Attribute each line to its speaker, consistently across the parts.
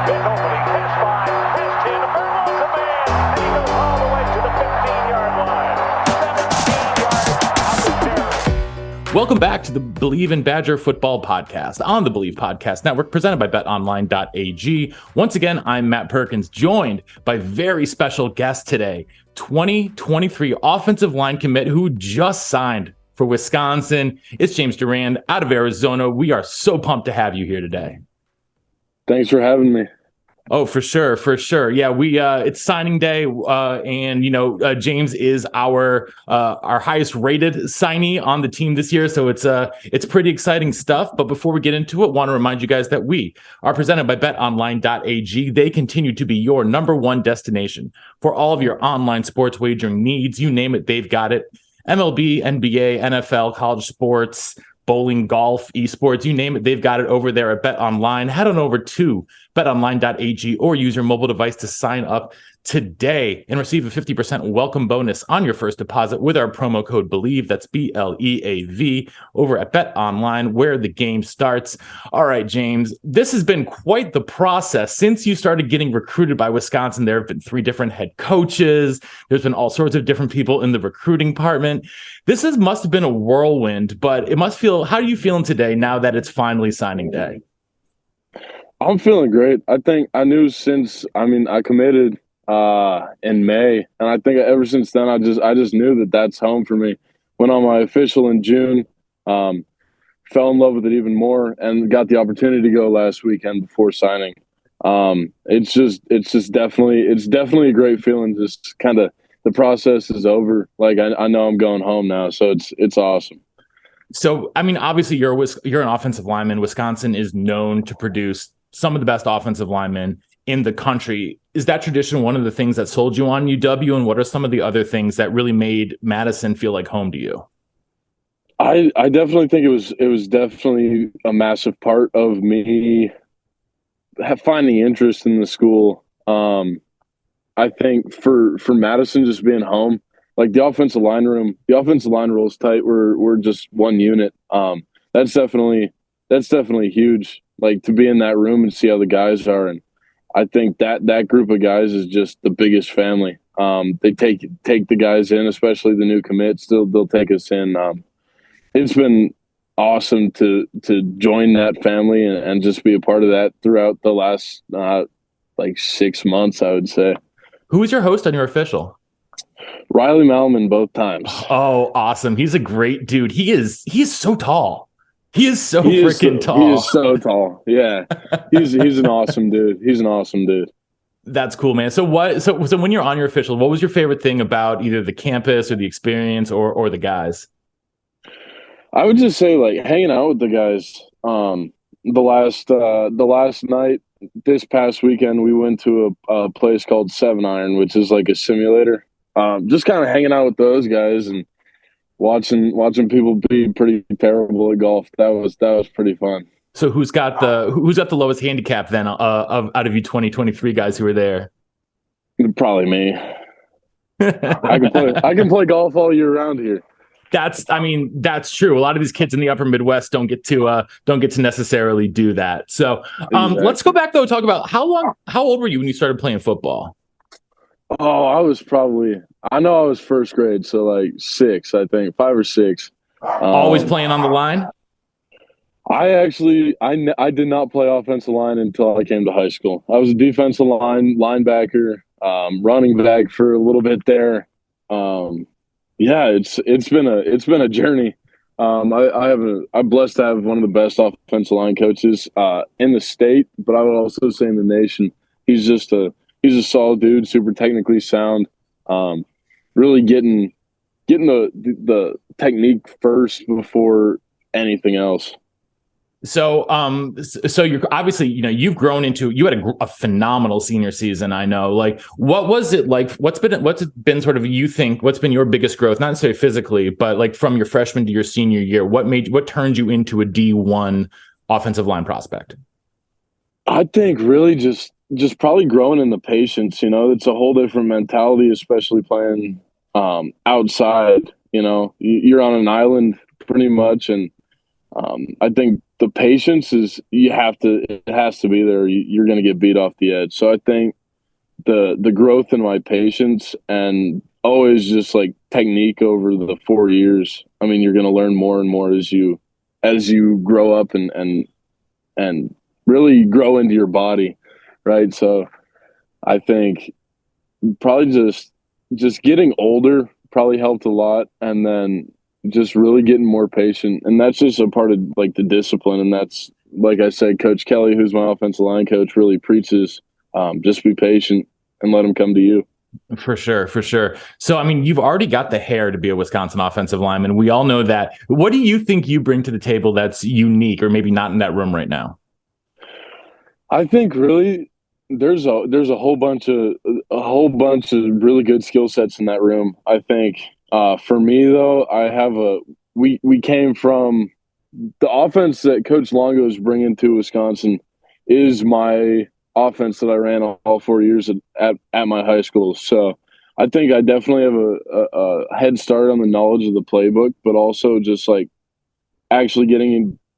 Speaker 1: pick opening. Pass 5, pass 10. Perko command. And he goes all the way to the 15-yard line. 17 yards of the carry.
Speaker 2: Welcome back to the Believe in Badger Football podcast on the Believe Podcast Network, presented by betonline.ag. Once again, I'm Matt Perkins, joined by very special guest today, 2023 offensive line commit who just signed for Wisconsin. It's James Durand out of Arizona. We are so pumped to have you here today.
Speaker 3: Thanks for having me.
Speaker 2: Oh, for sure. Yeah, it's signing day, and James is our highest rated signee on the team this year, so it's pretty exciting stuff. But before we get into it, want to remind you guys that we are presented by betonline.ag. They continue to be your number one destination for all of your online sports wagering needs. You name it, they've got it. MLB, NBA, NFL, college sports, bowling, golf, esports, you name it, they've got it over there at BetOnline. Head on over to betonline.ag or use your mobile device to sign up today and receive a 50% welcome bonus on your first deposit with our promo code BELIEVE. That's BLEAV over at BetOnline, where the game starts. All right, James, this has been quite the process since you started getting recruited by Wisconsin. There have been 3 different head coaches. There's been all sorts of different people in the recruiting department. Must have been a whirlwind, but it must feel, how are you feeling today now that it's finally signing day?
Speaker 3: I'm feeling great. I think I knew I committed in May, and I think ever since then I just knew that that's home for me. Went on my official in June, fell in love with it even more, and got the opportunity to go last weekend before signing. It's definitely a great feeling. Just kind of the process is over. Like I know I'm going home now, so it's awesome.
Speaker 2: So I mean, obviously you're an offensive lineman. Wisconsin is known to produce some of the best offensive linemen in the country. Is that tradition one of the things that sold you on UW, and what are some of the other things that really made Madison feel like home to you?
Speaker 3: I definitely think it was definitely a massive part of me finding interest in the school. I think for Madison just being home, like the offensive line roll is tight. We're just one unit. That's definitely huge. Like to be in that room and see how the guys are, and I think that group of guys is just the biggest family. They take the guys in, especially the new commits. They'll take us in. It's been awesome to join that family and just be a part of that throughout the last 6 months, I would say.
Speaker 2: Who was your host on your official?
Speaker 3: Riley Malman both times.
Speaker 2: Oh, awesome. He's a great dude. He is so tall. He is so freaking tall.
Speaker 3: He is so tall. Yeah. He's an awesome dude. He's an awesome dude.
Speaker 2: That's cool, man. So when you're on your official, what was your favorite thing about either the campus or the experience or the guys?
Speaker 3: I would just say like hanging out with the guys. The last night this past weekend we went to a place called 7 Iron, which is like a simulator. Just kind of hanging out with those guys and watching people be pretty terrible at golf. That was pretty fun.
Speaker 2: So who's got the lowest handicap then out of you 2023 guys who were there?
Speaker 3: Probably me. I can play golf all year round here.
Speaker 2: That's true. A lot of these kids in the upper Midwest don't get to necessarily do that. So exactly. Let's go back though and talk about how old were you when you started playing football?
Speaker 3: Oh, I was first grade, so like 6, I think, 5 or 6.
Speaker 2: Always playing on the line?
Speaker 3: I did not play offensive line until I came to high school. I was a defensive linebacker, running back for a little bit there. Yeah, it's been a journey. I'm blessed to have one of the best offensive line coaches in the state, but I would also say in the nation. He's a solid dude, super technically sound. Really getting the technique first before anything else.
Speaker 2: So you're obviously, you've grown into, you had a phenomenal senior season. I know, like, what was it like? What's it been sort of, what's been your biggest growth, not necessarily physically, but like from your freshman to your senior year, what turned you into a D1 offensive line prospect?
Speaker 3: I think really just probably growing in the patience, it's a whole different mentality, especially playing outside, you're on an island pretty much. And I think the patience it has to be there. You're going to get beat off the edge. So I think the growth in my patience and always just like technique over the 4 years. I mean, you're going to learn more and more as you grow up and really grow into your body, right? So I think probably just getting older probably helped a lot, and then just really getting more patient, and that's just a part of like the discipline. And that's, like I said, Coach Kelly, who's my offensive line coach, really preaches, just be patient and let them come to you.
Speaker 2: For sure, for sure. So, I mean, you've already got the hair to be a Wisconsin offensive lineman. We all know that. What do you think you bring to the table that's unique, or maybe not in that room right now?
Speaker 3: I think really there's a whole bunch of really good skill sets in that room. I think for me though, we came from the offense that Coach Longo is bringing to Wisconsin is my offense that I ran all 4 years at my high school. So I think I definitely have a head start on the knowledge of the playbook, but also just like actually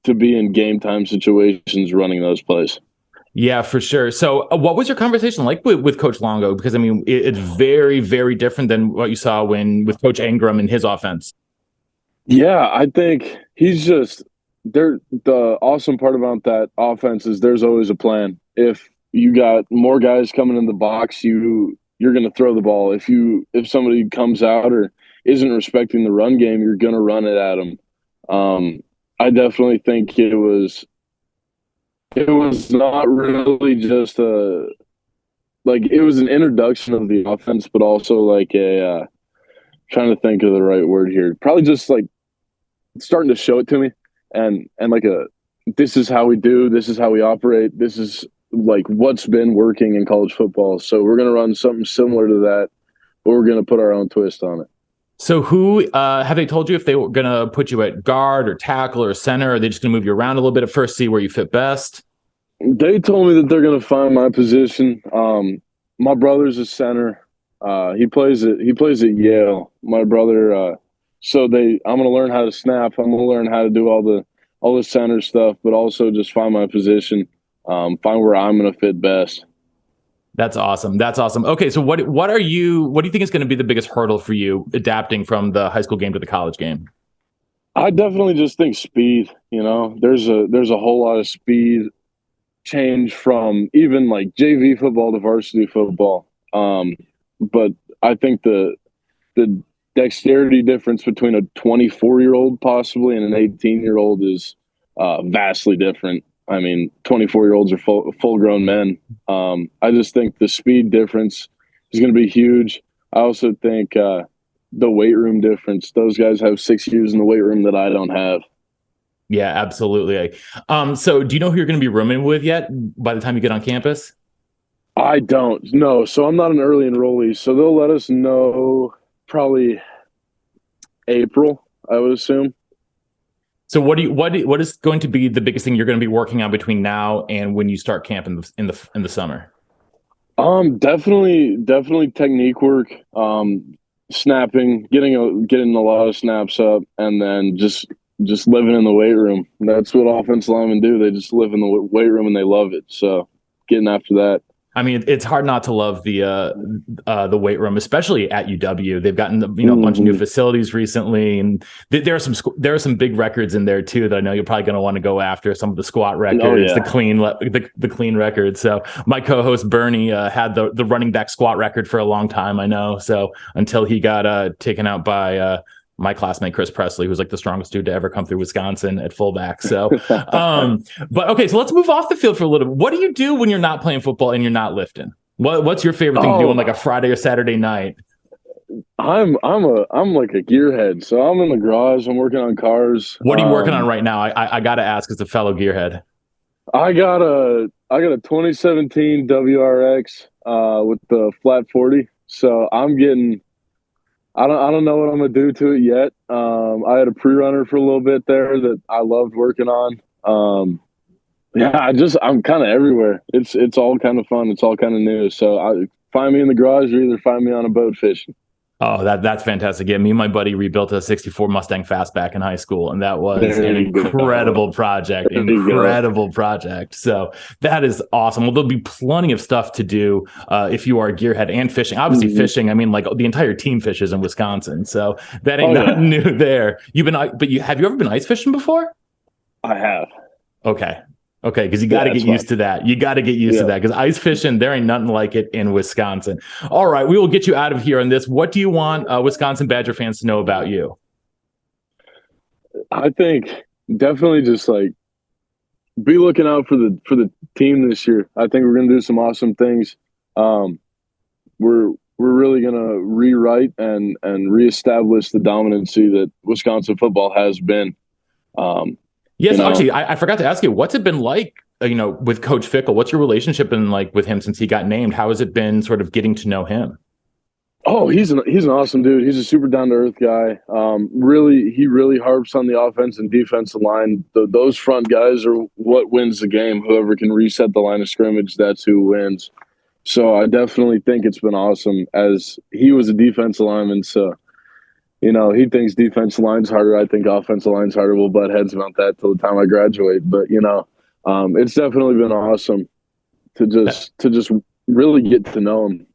Speaker 3: to be in game time situations running those plays.
Speaker 2: Yeah, for sure. So, what was your conversation like with Coach Longo? Because I mean, it's very, very different than what you saw with Coach Ingram and his offense.
Speaker 3: Yeah, I think he's just there. The awesome part about that offense is there's always a plan. If you got more guys coming in the box, you're going to throw the ball. If somebody comes out or isn't respecting the run game, you're going to run it at them. I definitely think it was not really just it was an introduction of the offense, but also like trying to think of the right word here. Probably just like starting to show it to me, and like this is how we do, this is how we operate, this is like what's been working in college football. So we're gonna run something similar to that, but we're gonna put our own twist on it.
Speaker 2: So, who have they told you if they were going to put you at guard or tackle or center? Or are they just going to move you around a little bit at first, see where you fit best?
Speaker 3: They told me that they're gonna find my position. My brother's a center. He plays at Yale. My brother. I'm gonna learn how to snap. I'm gonna learn how to do all the center stuff, but also just find my position, find where I'm gonna fit best.
Speaker 2: That's awesome. That's awesome. Okay, so what do you think is going to be the biggest hurdle for you adapting from the high school game to the college game?
Speaker 3: I definitely just think speed. There's a whole lot of speed change from even like JV football to varsity football. But I think the dexterity difference between a 24-year-old possibly and an 18-year-old is vastly different. I mean, 24-year-olds are full grown men. I just think the speed difference is going to be huge. I also think the weight room difference. Those guys have 6 years in the weight room that I don't have.
Speaker 2: Yeah, absolutely. So do you know who you're going to be rooming with yet by the time you get on campus?
Speaker 3: I don't know. So I'm not an early enrollee. So they'll let us know probably April, I would assume.
Speaker 2: So what is going to be the biggest thing you're going to be working on between now and when you start camp in the summer?
Speaker 3: Definitely technique work, snapping, getting a lot of snaps up, and then just living in the weight room. That's what offensive linemen do. They just live in the weight room and they love it. So getting after that.
Speaker 2: I mean, it's hard not to love the weight room, especially at UW. They've gotten a bunch of new facilities recently, and there are some big records in there too that I know you're probably going to want to go after. Some of the squat records, the clean records. So my co-host Bernie had the running back squat record for a long time. I know. So until he got taken out by my classmate Chris Presley, who's like the strongest dude to ever come through Wisconsin at fullback. So, but okay, so let's move off the field for a little bit. What do you do when you're not playing football and you're not lifting? What's your favorite thing to do on like a Friday or Saturday night?
Speaker 3: I'm like a gearhead, so I'm in the garage. I'm working on cars.
Speaker 2: What are you working on right now? I got to ask as a fellow gearhead.
Speaker 3: I got a 2017 WRX with the flat 40. So I don't know what I'm gonna do to it yet. I had a pre-runner for a little bit there that I loved working on. Yeah, I'm kind of everywhere. It's all kind of fun. It's all kind of new. So find me in the garage or either find me on a boat fishing.
Speaker 2: Oh, that's fantastic. Yeah, me and my buddy rebuilt a 64 Mustang Fastback in high school, and that was an incredible project. Incredible project. So that is awesome. Well, there'll be plenty of stuff to do if you are a gearhead and fishing. Obviously, fishing, I mean, like the entire team fishes in Wisconsin. So that ain't not new there. Have you ever been ice fishing before?
Speaker 3: I have.
Speaker 2: Okay, because you got to get used to that. You got to get used to that because ice fishing, there ain't nothing like it in Wisconsin. All right, we will get you out of here on this. What do you want Wisconsin Badger fans to know about you?
Speaker 3: I think definitely just like be looking out for the team this year. I think we're going to do some awesome things. We're really going to rewrite and reestablish the dominancy that Wisconsin football has been.
Speaker 2: Yes, actually, I forgot to ask you, what's it been like, with Coach Fickell? What's your relationship been like with him since he got named? How has it been sort of getting to know him?
Speaker 3: Oh, he's an awesome dude. He's a super down-to-earth guy. He really harps on the offense and defensive line. Those front guys are what wins the game. Whoever can reset the line of scrimmage, that's who wins. So I definitely think it's been awesome, as he was a defensive lineman, so he thinks defensive line's harder. I think offensive line's harder. We'll butt heads about that till the time I graduate. But it's definitely been awesome to just really get to know him.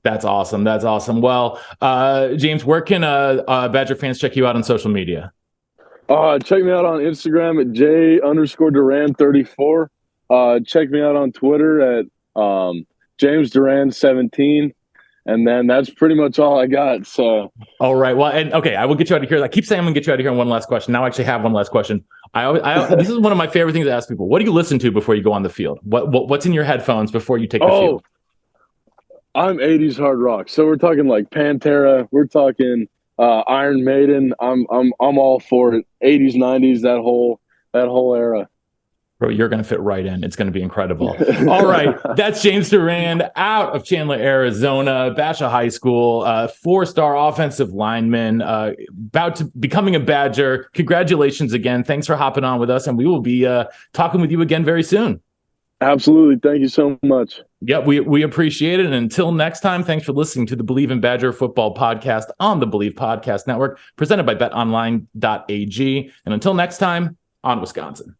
Speaker 2: That's awesome. That's awesome. Well, James, where can Badger fans check you out on social media?
Speaker 3: Check me out on Instagram at J_Durand34. Check me out on Twitter at James Durand 17. And then that's pretty much all I got. So,
Speaker 2: all right. Well, and okay, I will get you out of here. I keep saying I'm gonna get you out of here. One last question. Now I actually have one last question. This is one of my favorite things to ask people. What do you listen to before you go on the field? What's in your headphones before you take the field?
Speaker 3: I'm 80s hard rock. So we're talking like Pantera. We're talking Iron Maiden. I'm all for it. 80s, 90s, that whole era.
Speaker 2: Bro, you're going to fit right in. It's going to be incredible. All right. That's James Durand out of Chandler, Arizona, Basha High School, 4-star offensive lineman, about to becoming a Badger. Congratulations again. Thanks for hopping on with us, and we will be talking with you again very soon.
Speaker 3: Absolutely. Thank you so much.
Speaker 2: Yep, we appreciate it. And until next time, thanks for listening to the Believe in Badger Football podcast on the Believe Podcast Network, presented by betonline.ag. And until next time, on Wisconsin.